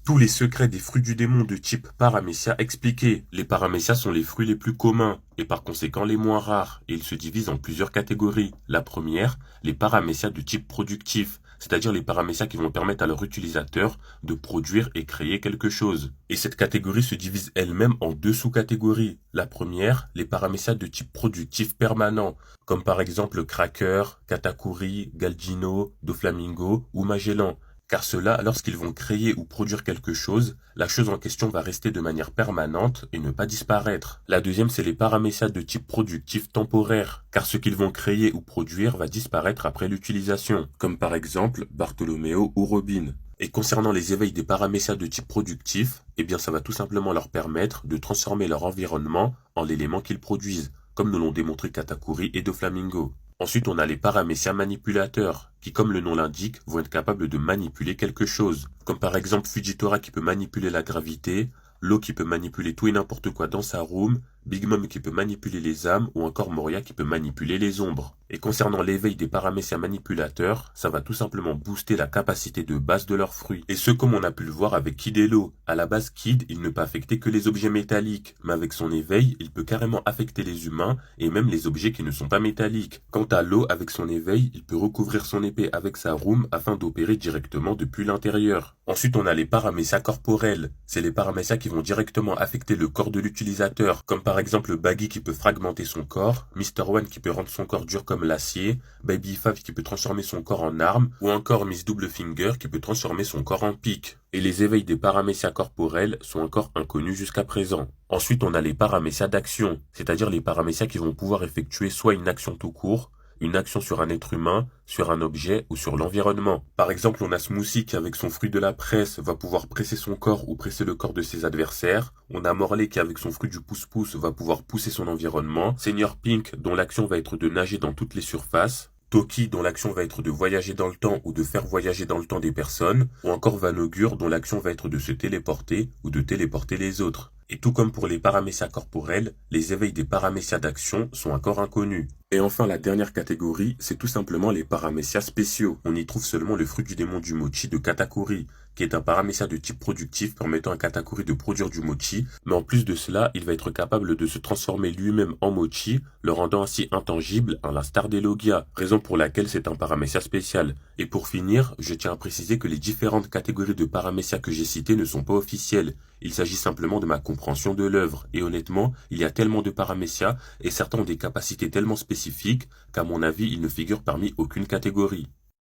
Tous les secrets des fruits du démon de type Paramecia expliqués. Les Paramecia sont les fruits les plus communs et par conséquent les moins rares et ils se divisent en plusieurs catégories. La première, les Paramecia de type productif, c'est-à-dire les Paramecia qui vont permettre à leur utilisateur de produire et créer quelque chose. Et cette catégorie se divise elle-même en deux sous-catégories. La première, les Paramecia de type productif permanent, comme par exemple Cracker, Katakuri, Galdino, Doflamingo ou Magellan. Car ceux-là, lorsqu'ils vont créer ou produire quelque chose, la chose en question va rester de manière permanente et ne pas disparaître. La deuxième, c'est les Paramecia de type productif temporaire, car ce qu'ils vont créer ou produire va disparaître après l'utilisation, comme par exemple Bartolomeo ou Robin. Et concernant les éveils des Paramecia de type productif, eh bien ça va tout simplement leur permettre de transformer leur environnement en l'élément qu'ils produisent, comme nous l'ont démontré Katakuri et Doflamingo. Ensuite, on a les Paramecia manipulateurs, qui comme le nom l'indique, vont être capables de manipuler quelque chose. Comme par exemple Fujitora qui peut manipuler la gravité, Law qui peut manipuler tout et n'importe quoi dans sa room, Big Mom qui peut manipuler les âmes, ou encore Moria qui peut manipuler les ombres. Et concernant l'éveil des Paramecia manipulateurs, ça va tout simplement booster la capacité de base de leurs fruits. Et ce comme on a pu le voir avec Kid et Law. À la base, Kid, il ne peut affecter que les objets métalliques, mais avec son éveil, il peut carrément affecter les humains et même les objets qui ne sont pas métalliques. Quant à Law, avec son éveil, il peut recouvrir son épée avec sa room afin d'opérer directement depuis l'intérieur. Ensuite, on a les Paramecia corporels. C'est les Paramecia qui vont directement affecter le corps de l'utilisateur, comme par exemple Baggy qui peut fragmenter son corps, Mr. One qui peut rendre son corps dur comme l'acier, Baby Five qui peut transformer son corps en arme, ou encore Miss Double Finger qui peut transformer son corps en pic. Et les éveils des Paramecia corporels sont encore inconnus jusqu'à présent. Ensuite, on a les Paramecia d'action, c'est-à-dire les Paramecia qui vont pouvoir effectuer soit une action tout court, une action sur un être humain, sur un objet ou sur l'environnement. Par exemple, on a Smoothie qui avec son fruit de la presse va pouvoir presser son corps ou presser le corps de ses adversaires. On a Morley qui avec son fruit du pouce-pouce va pouvoir pousser son environnement. Senior Pink dont l'action va être de nager dans toutes les surfaces. Toki dont l'action va être de voyager dans le temps ou de faire voyager dans le temps des personnes. Ou encore Vanogur dont l'action va être de se téléporter ou de téléporter les autres. Et tout comme pour les Paramecia corporels, les éveils des Paramecia d'action sont encore inconnus. Et enfin, la dernière catégorie, c'est tout simplement les Paramecia spéciaux. On y trouve seulement le fruit du démon du mochi de Katakuri, qui est un Paramecia de type productif permettant à Katakuri de produire du mochi, mais en plus de cela, il va être capable de se transformer lui-même en mochi, le rendant ainsi intangible à l'instar des Logia, raison pour laquelle c'est un Paramecia spécial. Et pour finir, je tiens à préciser que les différentes catégories de Paramecia que j'ai citées ne sont pas officielles. Il s'agit simplement de ma compréhension de l'œuvre, et honnêtement, il y a tellement de Paramecia, et certains ont des capacités tellement spécifiques, qu'à mon avis, ils ne figurent parmi aucune catégorie.